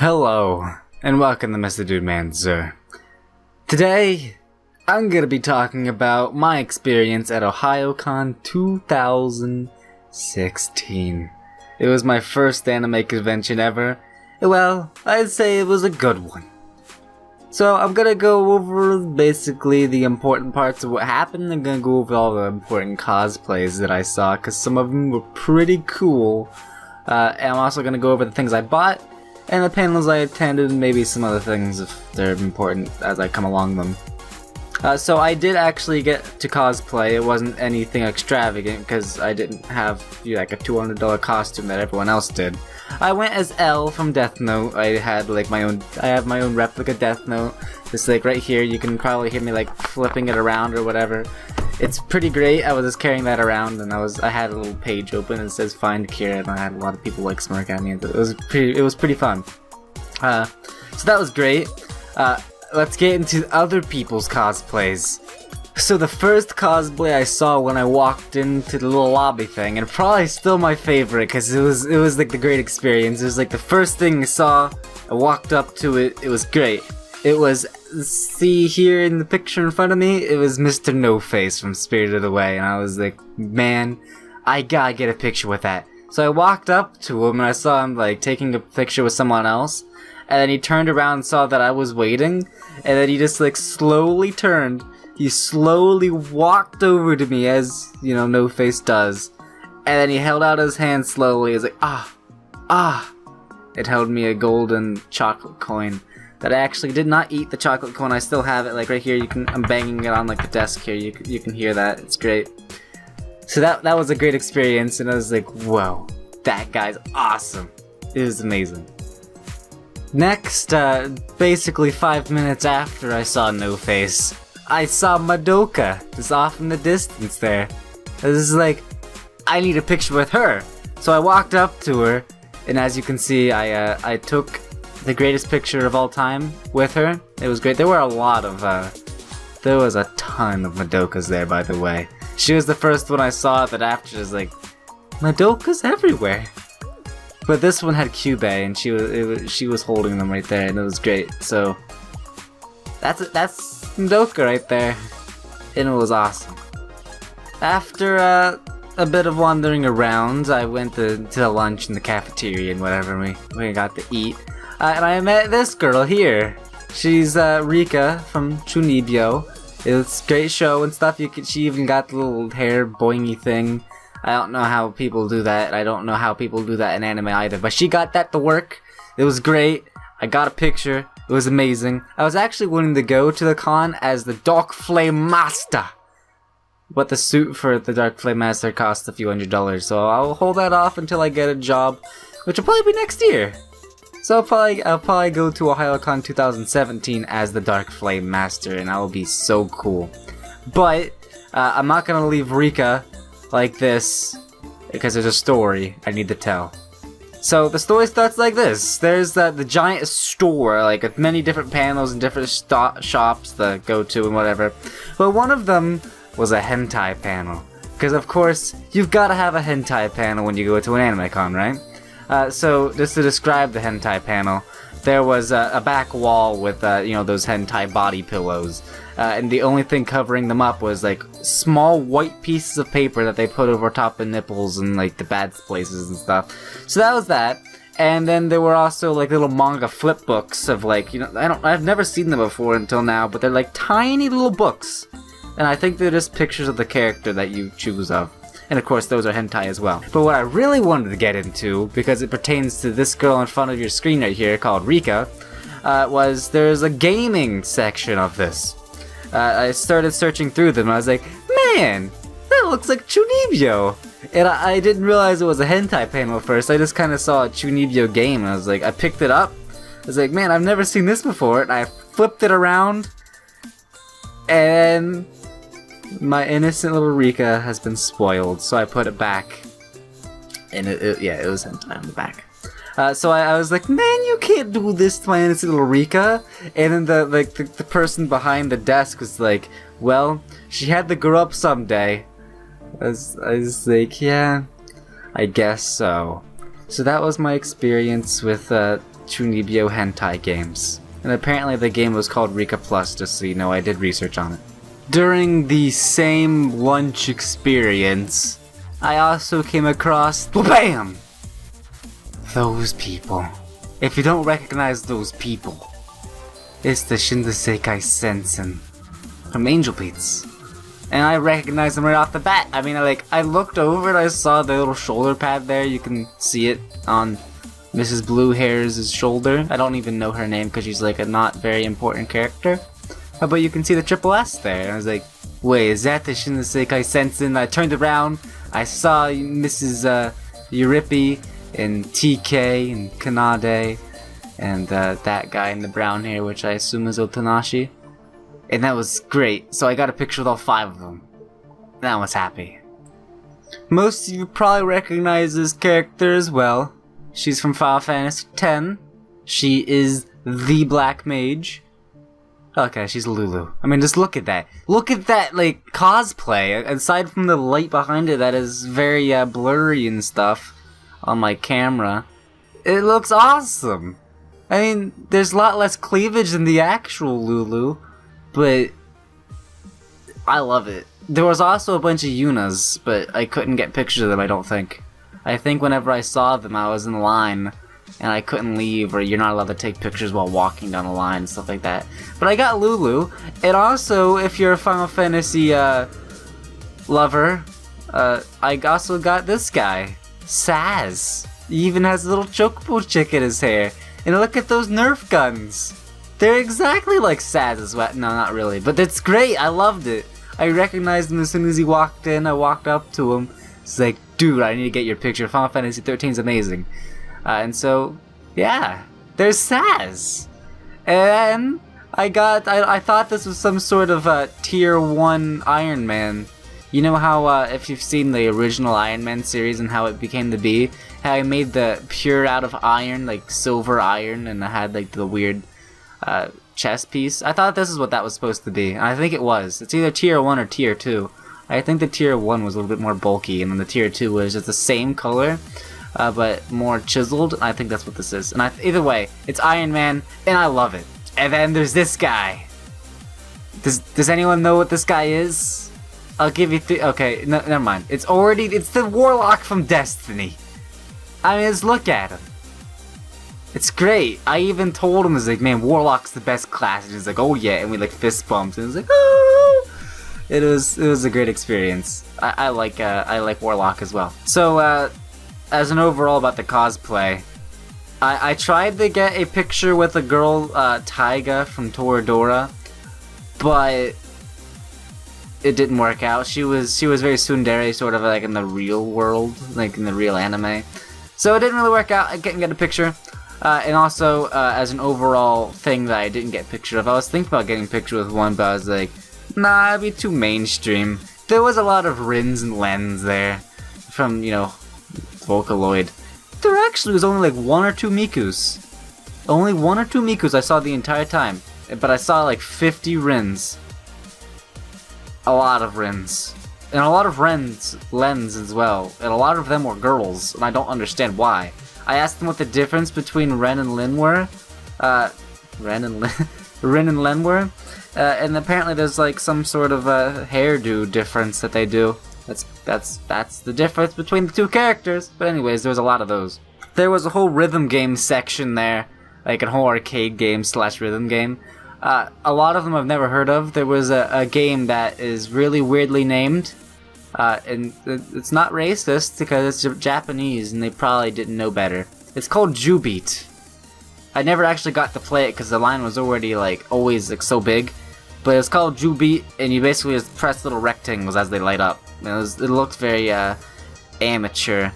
Hello, and welcome to MrDudeManSir. Today, I'm gonna be talking about my experience at OhayoCon 2016. It was my first anime convention ever. Well, I'd say it was a good one. So I'm gonna go over basically the important parts of what happened. I'm gonna go over all the important cosplays that I saw, because some of them were pretty cool. And I'm also gonna go over the things I bought, and the panels I attended, and maybe some other things if they're important as I come along them. So I did actually get to cosplay. It wasn't anything extravagant because I didn't have like a $200 costume that everyone else did. I went as L from Death Note. I had like I have my own replica Death Note. It's like right here. You can probably hear me like flipping it around or whatever. It's pretty great. I was just carrying that around, and I had a little page open and it says "Find Kira," and I had a lot of people like smirk at me. And it was pretty fun. So that was great. Let's get into other people's cosplays. So the first cosplay I saw when I walked into the little lobby thing, and probably still my favorite because it was like the great experience. It was like the first thing I saw. I walked up to it. It was great. It was, see here in the picture in front of me, it was Mr. No Face from Spirited Away, and I was like, man, I gotta get a picture with that. So I walked up to him and I saw him like taking a picture with someone else, and then he turned around and saw that I was waiting, and then he just like slowly turned. He slowly walked over to me, as you know, No Face does, and then he held out his hand slowly. He was like, ah. It held me a golden chocolate coin. That I actually did not eat the chocolate cone. I still have it, like right here. I'm banging it on like the desk here. You can hear that. It's great. So that was a great experience, and I was like, whoa, that guy's awesome. It was amazing. Next, basically 5 minutes after I saw No Face, I saw Madoka just off in the distance there. This is like, I need a picture with her. So I walked up to her, and as you can see, I took the greatest picture of all time with her. It was great. There were a lot of, there was a ton of Madokas there, by the way. She was the first one I saw that after was like, Madokas everywhere. But this one had Cube, and she was holding them right there, and it was great. So that's Madoka right there, and it was awesome. After a bit of wandering around, I went to lunch in the cafeteria and whatever. We got to eat. And I met this girl here. She's Rika from Chunibyo. It was a great show and stuff. She even got the little hair boingy thing. I don't know how people do that. I don't know how people do that in anime either. But she got that to work. It was great. I got a picture. It was amazing. I was actually wanting to go to the con as the Dark Flame Master. But the suit for the Dark Flame Master cost a few $100s. So I'll hold that off until I get a job, which will probably be next year. So I'll probably go to OhayoCon 2017 as the Dark Flame Master, and that will be so cool. But I'm not gonna leave Rika like this because there's a story I need to tell. So the story starts like this. There's the giant store, like with many different panels and different shops to go to and whatever. But one of them was a hentai panel, because of course you've got to have a hentai panel when you go to an anime con, right? So just to describe the hentai panel, there was a back wall with those hentai body pillows, and the only thing covering them up was like small white pieces of paper that they put over top of nipples and like the bad places and stuff. So that was that. And then there were also like little manga flip books of like, I've never seen them before until now, but they're like tiny little books, and I think they're just pictures of the character that you choose of. And of course those are hentai as well. But what I really wanted to get into, because it pertains to this girl in front of your screen right here called Rika, was there's a gaming section of this. I started searching through them and I was like, man, that looks like Chunibyo! And I didn't realize it was a hentai panel at first. I just kind of saw a Chunibyo game and I was like, I picked it up. I was like, man, I've never seen this before. And I flipped it around, and my innocent little Rika has been spoiled, so I put it back, and it was hentai on the back. So I was like, man, you can't do this to my innocent little Rika. And then the person behind the desk was like, well, she had to grow up someday. I was like, yeah, I guess so. So that was my experience with Chunibyo hentai games. And apparently the game was called Rika Plus, just so you know I did research on it. During the same lunch experience, I also came across, BAM! Those people. If you don't recognize those people, it's the Shindesekai Sensen from Angel Beats. And I recognized them right off the bat. I mean, I looked over and I saw the little shoulder pad there. You can see it on Mrs. Blue Hair's shoulder. I don't even know her name because she's like a not very important character. But you can see the triple S there. And I was like, wait, is that the Shindesekai Sensen? I turned around. I saw Mrs. Yuripi and TK and Kanade and that guy in the brown hair, which I assume is Otanashi. And that was great. So I got a picture with all 5 of them. And I was happy. Most of you probably recognize this character as well. She's from Final Fantasy X. She is the Black Mage. Okay, she's Lulu. I mean, just look at that. Look at that, like, cosplay. Aside from the light behind it that is very blurry and stuff on my camera, it looks awesome. I mean, there's a lot less cleavage than the actual Lulu, but I love it. There was also a bunch of Yunas, but I couldn't get pictures of them, I don't think. I think whenever I saw them, I was in line, and I couldn't leave, or you're not allowed to take pictures while walking down the line and stuff like that. But I got Lulu, and also, if you're a Final Fantasy lover, I also got this guy, Saz. He even has a little chocobo chick in his hair. And look at those Nerf guns. They're exactly like Saz's. No, not really, but it's great. I loved it. I recognized him as soon as he walked in. I walked up to him. It's like, dude, I need to get your picture. Final Fantasy 13 is amazing. And so, yeah, there's Saz. And I thought this was some sort of tier 1 Iron Man. You know how, if you've seen the original Iron Man series and how it became to be, how I made the pure out of iron, like silver iron, and I had like the weird chest piece? I thought this is what that was supposed to be, and I think it was. It's either tier 1 or tier 2. I think the tier 1 was a little bit more bulky, and then the tier 2 was just the same color, but more chiseled. I think that's what this is. And either way, it's Iron Man, and I love it. And then there's this guy. Does anyone know what this guy is? I'll give you okay, no, never mind. It's the Warlock from Destiny. I mean, just look at him. It's great. I even told him, I was like, man, Warlock's the best class. And he's like, oh yeah, and we like fist bumped, and it was like, oh! It was a great experience. I like Warlock as well. So, as an overall about the cosplay, I tried to get a picture with a girl, Taiga from Toradora, but it didn't work out. She was very tsundere, sort of like in the real world, like in the real anime. So it didn't really work out. I couldn't get a picture. And also, as an overall thing that I didn't get a picture of, I was thinking about getting a picture with one, but I was like, nah, it'd be too mainstream. There was a lot of Rins and Lens there from, you know, Vocaloid. There actually was only like 1 or 2 Mikus. Only 1 or 2 Mikus I saw the entire time. But I saw like 50 Rins. A lot of Rins. And a lot of Lens as well. And a lot of them were girls, and I don't understand why. I asked them what the difference between Ren and Lin were. Ren and Len were. And apparently there's like some sort of hairdo difference that they do. That's the difference between the 2 characters. But anyways, there was a lot of those. There was a whole rhythm game section there. Like a whole arcade game / rhythm game. A lot of them I've never heard of. There was a game that is really weirdly named. And it's not racist because it's Japanese and they probably didn't know better. It's called Jubeat. I never actually got to play it because the line was already like always like so big. But it's called Jubeat, and you basically just press little rectangles as they light up. It looked very amateur.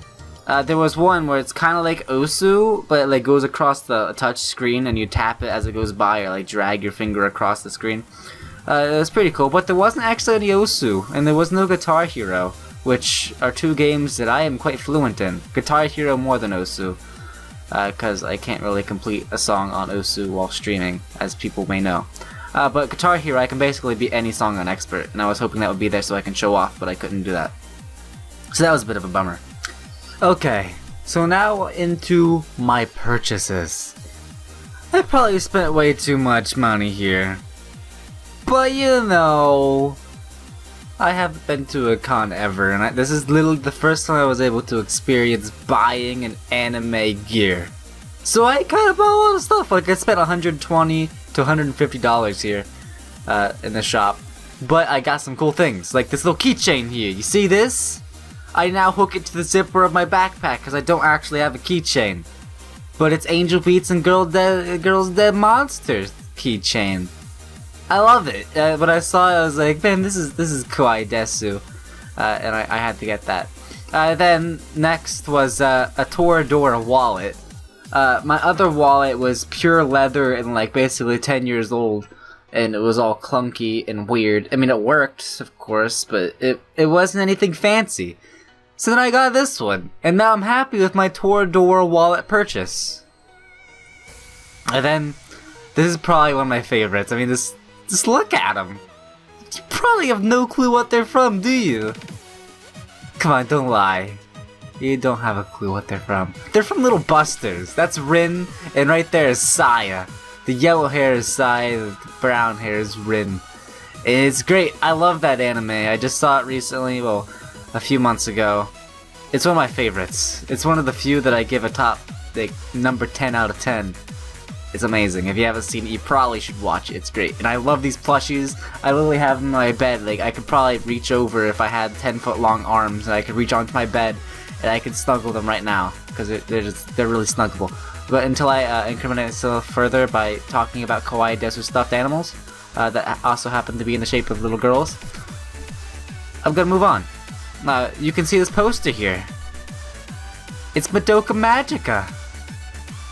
There was one where it's kind of like Osu, but it like goes across the touch screen and you tap it as it goes by, or like drag your finger across the screen. It was pretty cool, but there wasn't actually any Osu, and there was no Guitar Hero, which are 2 games that I am quite fluent in. Guitar Hero more than Osu, because I can't really complete a song on Osu while streaming, as people may know. But Guitar Hero, I can basically beat any song on Expert, and I was hoping that would be there so I can show off, but I couldn't do that. So that was a bit of a bummer. Okay, so now into my purchases. I probably spent way too much money here. But you know, I haven't been to a con ever, and this is literally the first time I was able to experience buying an anime gear. So I kind of bought a lot of stuff. Like I spent $120 to $150 here in the shop. But I got some cool things, like this little keychain here. You see this? I now hook it to the zipper of my backpack because I don't actually have a keychain. But it's Angel Beats and Girls Dead Monsters keychain. I love it. When I saw it, I was like, man, this is kawaii desu, and I had to get that. Then next was a Toradora wallet. My other wallet was pure leather and like basically 10 years old, and it was all clunky and weird. I mean, it worked, of course, but it wasn't anything fancy. So then I got this one, and now I'm happy with my Toradora wallet purchase. And then, this is probably one of my favorites. I mean, just look at them. You probably have no clue what they're from, do you? Come on, don't lie. You don't have a clue what they're from. They're from Little Busters. That's Rin, and right there is Saya. The yellow hair is Saya, the brown hair is Rin. It's great. I love that anime. I just saw it recently, well, a few months ago. It's one of my favorites. It's one of the few that I give a top, like, number 10 out of 10. It's amazing. If you haven't seen it, you probably should watch it. It's great. And I love these plushies. I literally have them in my bed. Like, I could probably reach over if I had 10-foot long arms, and I could reach onto my bed, and I could snuggle them right now, because they're really snuggable. But until I incriminate myself further by talking about kawaii desu stuffed animals that also happen to be in the shape of little girls, I'm gonna move on. You can see this poster here. It's Madoka Magica.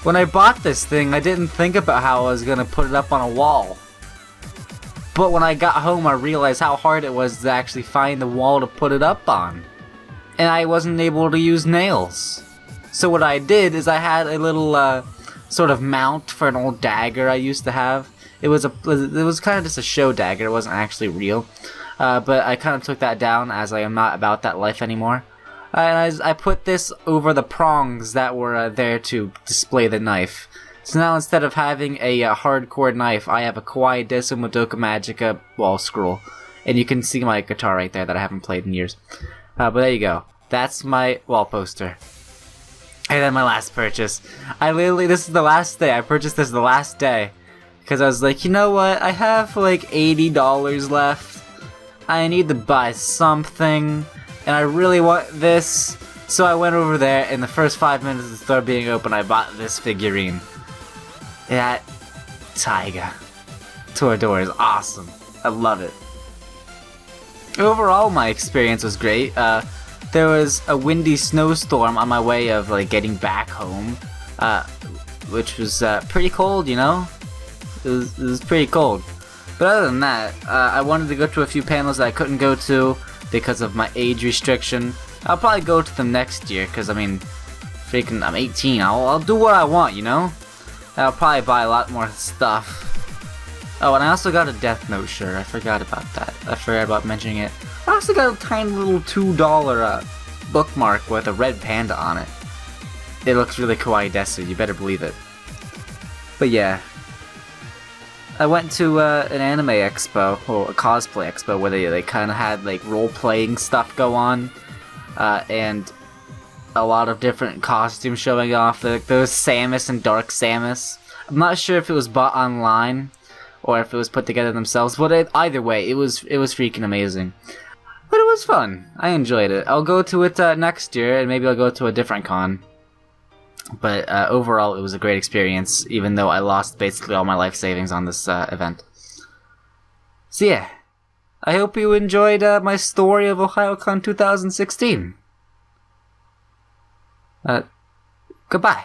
When I bought this thing, I didn't think about how I was gonna put it up on a wall. But when I got home, I realized how hard it was to actually find the wall to put it up on. And I wasn't able to use nails. So what I did is I had a little sort of mount for an old dagger I used to have. It was kind of just a show dagger. It wasn't actually real. But I kind of took that down as I am not about that life anymore. And I put this over the prongs that were there to display the knife. So now instead of having a hardcore knife, I have a Kawaii Desu Madoka Magica wall scroll. And you can see my guitar right there that I haven't played in years. But there you go. That's my wall poster. And then my last purchase. This is the last day. I purchased this the last day. Because I was like, you know what? I have like $80 left. I need to buy something. And I really want this. So I went over there. In the first 5 minutes of the store being open, I bought this figurine. That Taiga Toradora is awesome. I love it. Overall, my experience was great. There was a windy snowstorm on my way of like getting back home, which was pretty cold, you know? It was pretty cold. But other than that, I wanted to go to a few panels that I couldn't go to because of my age restriction. I'll probably go to them next year, because I mean, freaking, I'm 18. I'll do what I want, you know? I'll probably buy a lot more stuff. Oh, and I also got a Death Note shirt. I forgot about that. I forgot about mentioning it. I also got a tiny little $2 bookmark with a red panda on it. It looks really kawaii desu, you better believe it. But yeah. I went to an anime expo, or a cosplay expo, where they kind of had like role-playing stuff go on. And a lot of different costumes showing off. There was Samus and Dark Samus. I'm not sure if it was bought online or if it was put together themselves, but either way, it was freaking amazing. But it was fun. I enjoyed it. I'll go to it next year, and maybe I'll go to a different con. But overall, it was a great experience, even though I lost basically all my life savings on this event. So yeah, I hope you enjoyed my story of OhayoCon 2016. Goodbye.